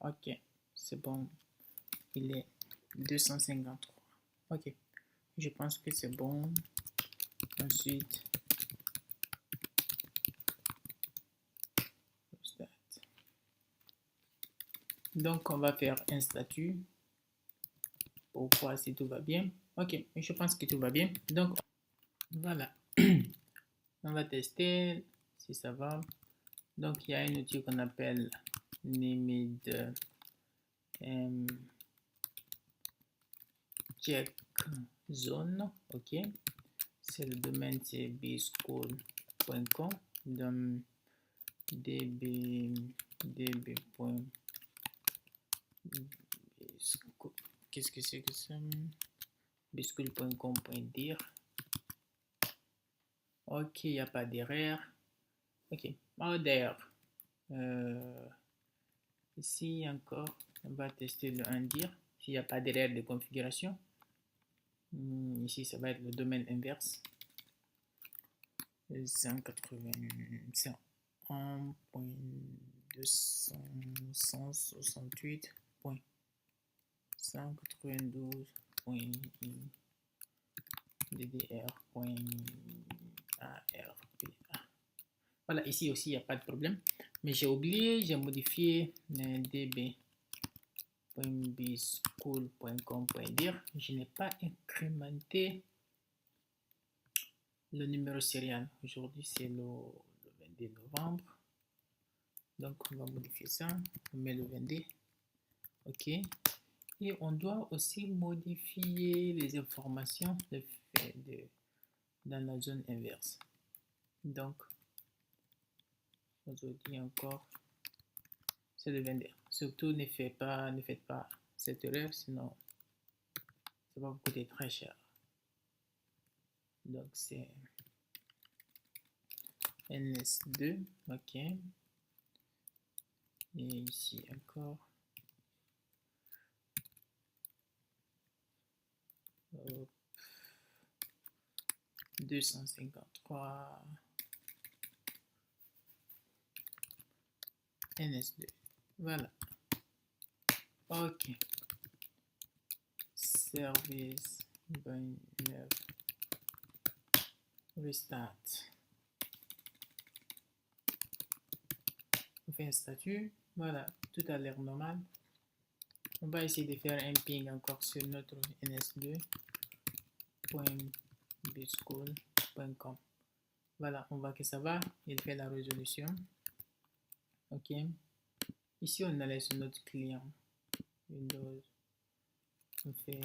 [SPEAKER 1] ok, c'est bon, il est 253, ok, je pense que c'est bon. Ensuite, donc on va faire un statut pour voir si tout va bien. Ok, je pense que tout va bien. Donc voilà, on va tester si ça va. Donc il y a un outil qu'on appelle Nemid check zone. Ok, c'est le domaine, c'est bschool.com. Donc qu'est-ce que c'est que ça? bschool.com.dir. Ok, il n'y a pas d'erreur. Ok, d'ailleurs, ici encore, on va tester le indir. S'il n'y a pas d'erreur de configuration, ici ça va être le domaine inverse. 192.168.192.ddr.arpa. Voilà, ici aussi il n'y a pas de problème. Mais j'ai oublié, j'ai modifié db.bschool.com.dir. Je n'ai pas incrémenté le numéro serial. Aujourd'hui c'est le 22 novembre. Donc on va modifier ça. On met le 22. Ok. Et on doit aussi modifier les informations dans la zone inverse. Donc aujourd'hui encore, c'est le 22. Surtout ne faites pas cette erreur, sinon ça va vous coûter très cher. Donc c'est ns2, ok. Et ici encore 253 ns2. Voilà. Ok. Service 29 restart. On fait un statut. Voilà, tout a l'air normal. On va essayer de faire un ping encore sur notre ns2.bschool.com. Voilà, on voit que ça va. Il fait la résolution. Ok. Ici, on allait sur notre client Windows. On fait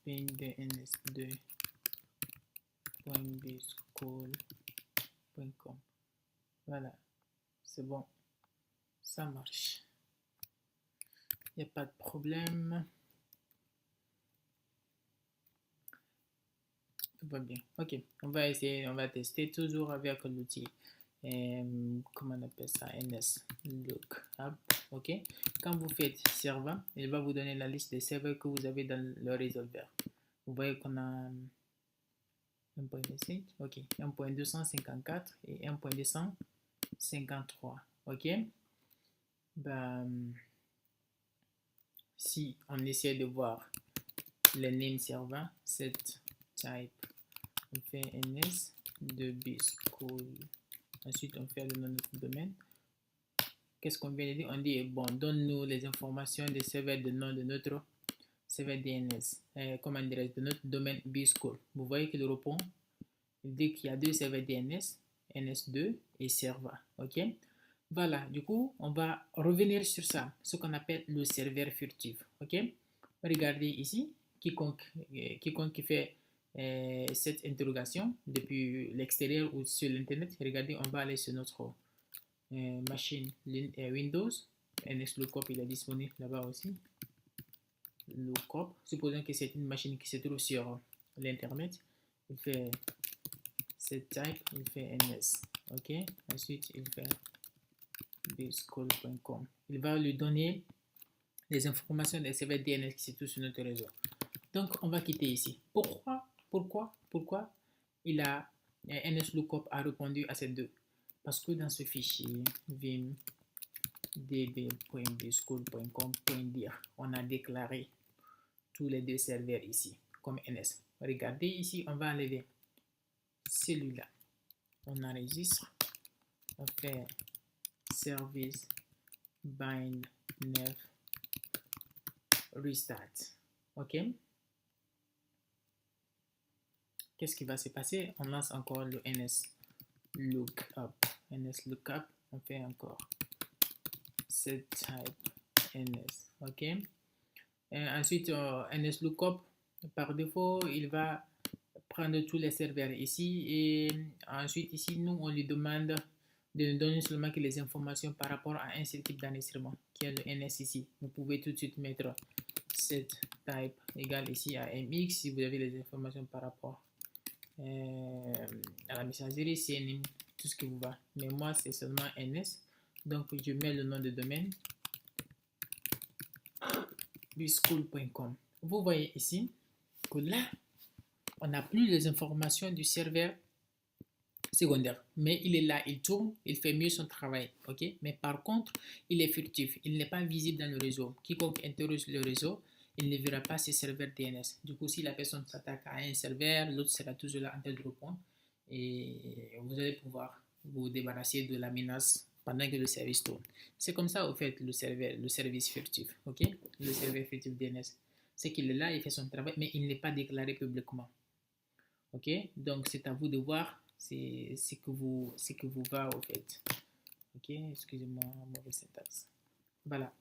[SPEAKER 1] ping de ns2.bschool.com. Voilà, c'est bon. Ça marche. Il n'y a pas de problème. Tout va bien. Ok, on va essayer, on va tester toujours avec l'outil. Comment on appelle ça? NSLookup. Ok. Quand vous faites serveur, il va vous donner la liste des serveurs que vous avez dans le résolveur. Vous voyez qu'on a 1.27, ok, 1.254 et 1.253, ok. Ben, si on essaie de voir le name servant, set type, on fait ns de bschool, ensuite on fait le nom de notre domaine. Qu'est-ce qu'on vient de dire? On dit, bon, donne-nous les informations des serveurs de nom de notre serveur DNS, comment dirais-je, de notre domaine bschool. Vous voyez qu'il répond, il dit qu'il y a deux serveurs DNS, NS2 et serveur, ok. Voilà, du coup, on va revenir sur ça, ce qu'on appelle le serveur furtif, ok. Regardez ici, quiconque qui fait cette interrogation depuis l'extérieur ou sur l'internet, regardez, on va aller sur notre machine Windows, NSLookup, il est disponible là-bas aussi. Lookup, supposons que c'est une machine qui se trouve sur l'internet, il fait set type, il fait ns, ok. Ensuite il fait bschool.com, il va lui donner les informations des serveurs DNS qui se trouvent sur notre réseau. Donc on va quitter ici. Pourquoi il a NSLookup a répondu à ces deux? Parce que dans ce fichier vim db.bschool.com.dir, on a déclaré tous les deux serveurs ici comme NS. Regardez ici, on va enlever celui-là. On enregistre, on fait service bind 9 restart. Ok. Qu'est-ce qui va se passer? On lance encore le NSLookup. NSLookup, on fait encore set type ns. Ok. Ensuite, NSLookup, par défaut, il va prendre tous les serveurs ici et ensuite ici, nous, on lui demande de nous donner seulement que les informations par rapport à un seul type d'enregistrement qui est le NS ici. Vous pouvez tout de suite mettre set type égale ici à mx si vous avez les informations par rapport à la messagerie, CNM, tout ce qui vous va. Mais moi, c'est seulement NS. Donc, je mets le nom de domaine bschool.com. Vous voyez ici que là, on n'a plus les informations du serveur secondaire, mais il est là, il tourne, il fait mieux son travail, ok. Mais par contre, il est furtif, il n'est pas visible dans le réseau. Quiconque interroge le réseau, il ne verra pas ses serveurs DNS. Du coup, si la personne s'attaque à un serveur, l'autre sera toujours là en train de répondre et vous allez pouvoir vous débarrasser de la menace pendant que le service tourne. C'est comme ça, au fait, le service furtif, ok. Le serveur furtif DNS, c'est qu'il est là, il fait son travail, mais il n'est pas déclaré publiquement, ok. Donc, c'est à vous de voir ce que vous va, au fait, ok. Excusez-moi, mauvaise syntaxe. Voilà.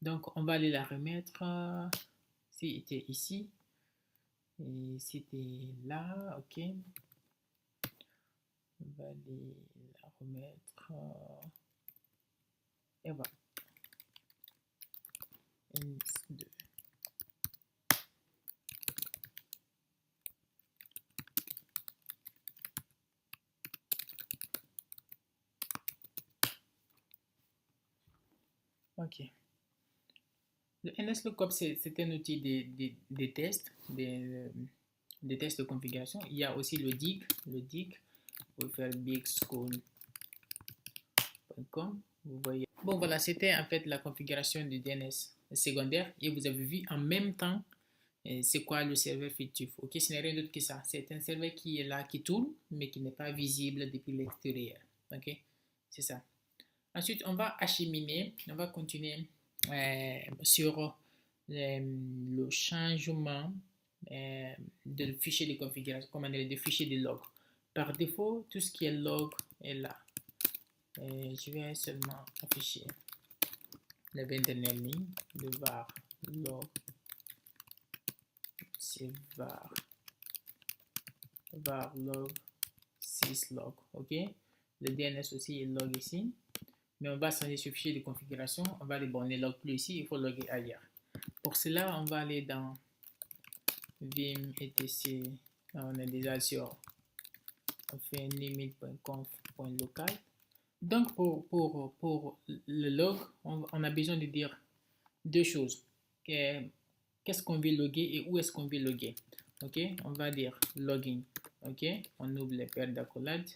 [SPEAKER 1] Donc, on va aller la remettre. C'était ici. Et c'était là, ok. On va aller la remettre. Et voilà. NS2. Ok. Le NSLookup, c'est un outil des tests, des tests de configuration. Il y a aussi le dig. Le dig, vous pouvez faire bschool.com. Vous voyez. Bon, voilà, c'était en fait la configuration du DNS secondaire. Et vous avez vu en même temps c'est quoi le serveur fictif. Ok, ce n'est rien d'autre que ça. C'est un serveur qui est là, qui tourne, mais qui n'est pas visible depuis l'extérieur. Ok, c'est ça. Ensuite, on va acheminer, on va continuer sur le changement de fichier de configuration, comment dire, de fichier de log. Par défaut, tout ce qui est log est là. Je vais seulement afficher les 20 dernières lignes de var log, c'est var log 6 log, ok. Le DNS aussi est log ici. Mais on va changer ce fichier de configuration. On va aller, bon, on ne log plus ici, il faut loguer ailleurs. Pour cela, on va aller dans vim etc. On est déjà sur, on fait limit.conf.local. Donc, pour le log, on a besoin de dire deux choses. Qu'est-ce qu'on veut loguer et où est-ce qu'on veut loguer. ok, on va dire login, ok, on ouvre les paires d'accolades,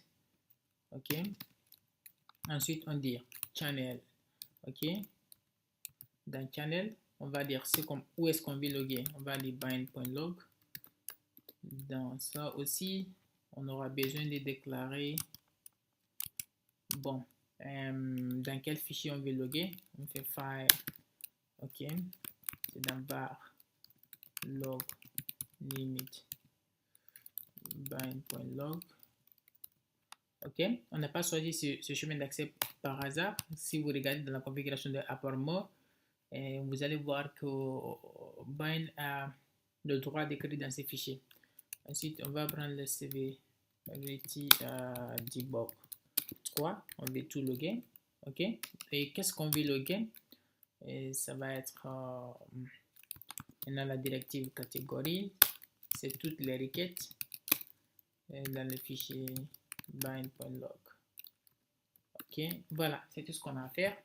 [SPEAKER 1] ok, ensuite on dit channel, ok, dans channel, on va dire où est-ce qu'on veut loguer, on va dire bind.log. Dans ça aussi, on aura besoin de déclarer, bon, dans quel fichier on veut loguer, on fait file, ok, c'est dans var log limit bind.log. Ok, on n'a pas choisi ce chemin d'accès par hasard. Si vous regardez dans la configuration de AppArmor, vous allez voir que Bind a le droit d'écrire dans ces fichiers. Ensuite, on va prendre le severity debug 3. On veut tout loguer. Ok, et qu'est-ce qu'on veut loguer? Et ça va être dans la directive catégorie. C'est toutes les requêtes dans le fichier bind.log. Ok, voilà, c'est tout ce qu'on a à faire.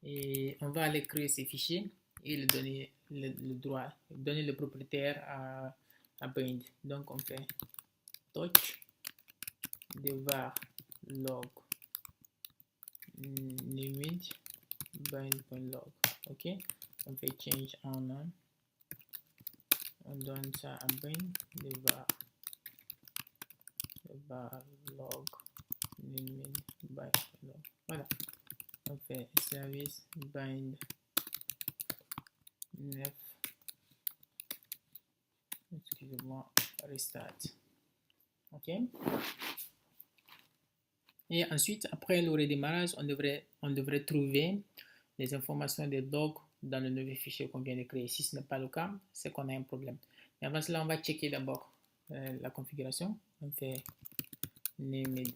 [SPEAKER 1] Et on va aller créer ces fichiers et le donner le droit, donner le propriétaire à bind. Donc on fait touch de var log limit bind.log. Ok, on fait change en un, on donne ça à bind de var log limit bind.log. Voilà, on fait service bind 9, excusez-moi, restart. Ok, et ensuite après le redémarrage on devrait trouver les informations des logs dans le nouveau fichier qu'on vient de créer. Si ce n'est pas le cas, c'est qu'on a un problème. Mais avant cela, on va checker d'abord la configuration. On fait named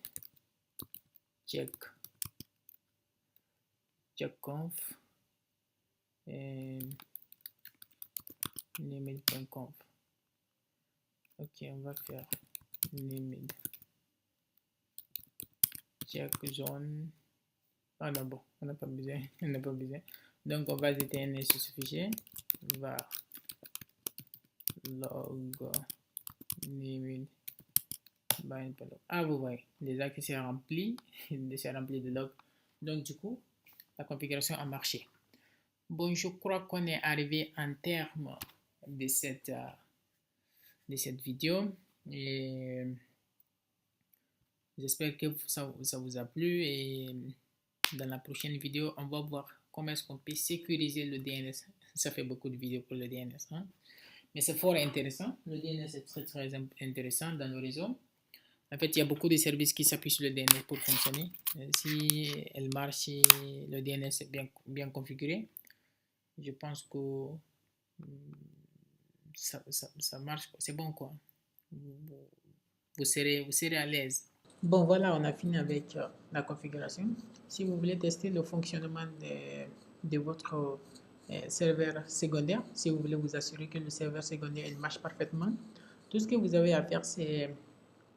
[SPEAKER 1] checkconf et named.conf. Ok, on va faire named check zone. Ah non, bon, on n'a pas besoin, on n'a pas besoin. Donc on va déterminer sur ce fichier var log named bind.log. Ah, vous voyez déjà que c'est rempli, de log. Donc du coup, la configuration a marché. Bon, je crois qu'on est arrivé en terme de cette vidéo et j'espère que ça vous a plu, et dans la prochaine vidéo on va voir comment est-ce qu'on peut sécuriser le DNS. Ça fait beaucoup de vidéos pour le DNS, hein? Mais c'est fort intéressant. Le DNS est très intéressant dans le réseau. En fait, il y a beaucoup de services qui s'appuient sur le DNS pour fonctionner. Si elle marche, si le DNS est bien configuré, je pense que ça marche, c'est bon quoi. Vous serez à l'aise. Bon, voilà, on a fini avec la configuration. Si vous voulez tester le fonctionnement de votre serveur secondaire, si vous voulez vous assurer que le serveur secondaire il marche parfaitement, tout ce que vous avez à faire, c'est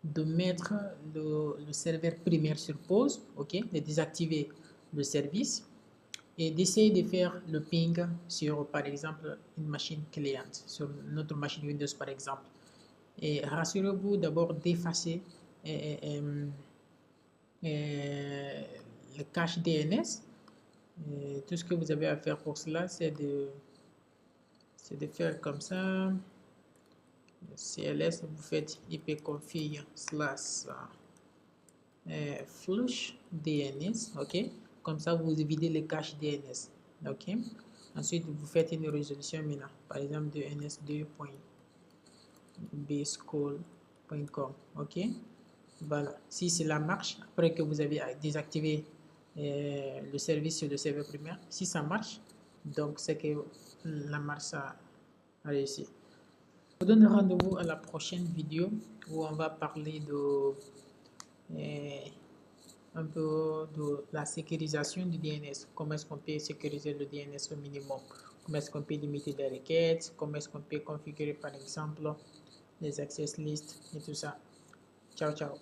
[SPEAKER 1] de mettre le serveur primaire sur pause, ok, de désactiver le service et d'essayer de faire le ping sur, par exemple, une machine cliente, sur notre machine Windows, par exemple. Et rassurez-vous d'abord d'effacer le cache DNS. Tout ce que vous avez à faire pour cela, c'est de faire comme ça. CLS, vous faites ipconfig / flush DNS, ok, comme ça vous videz le cache DNS, ok. Ensuite vous faites une résolution maintenant, par exemple de ns2.bschool.com, ok. Voilà, si cela marche après que vous avez désactivé le service sur le serveur primaire, si ça marche, donc c'est que la marche a réussi. Je vous donne rendez-vous à la prochaine vidéo où on va parler un peu de la sécurisation du DNS. Comment est-ce qu'on peut sécuriser le DNS au minimum? Comment est-ce qu'on peut limiter les requêtes? Comment est-ce qu'on peut configurer par exemple les access lists et tout ça. Ciao, ciao.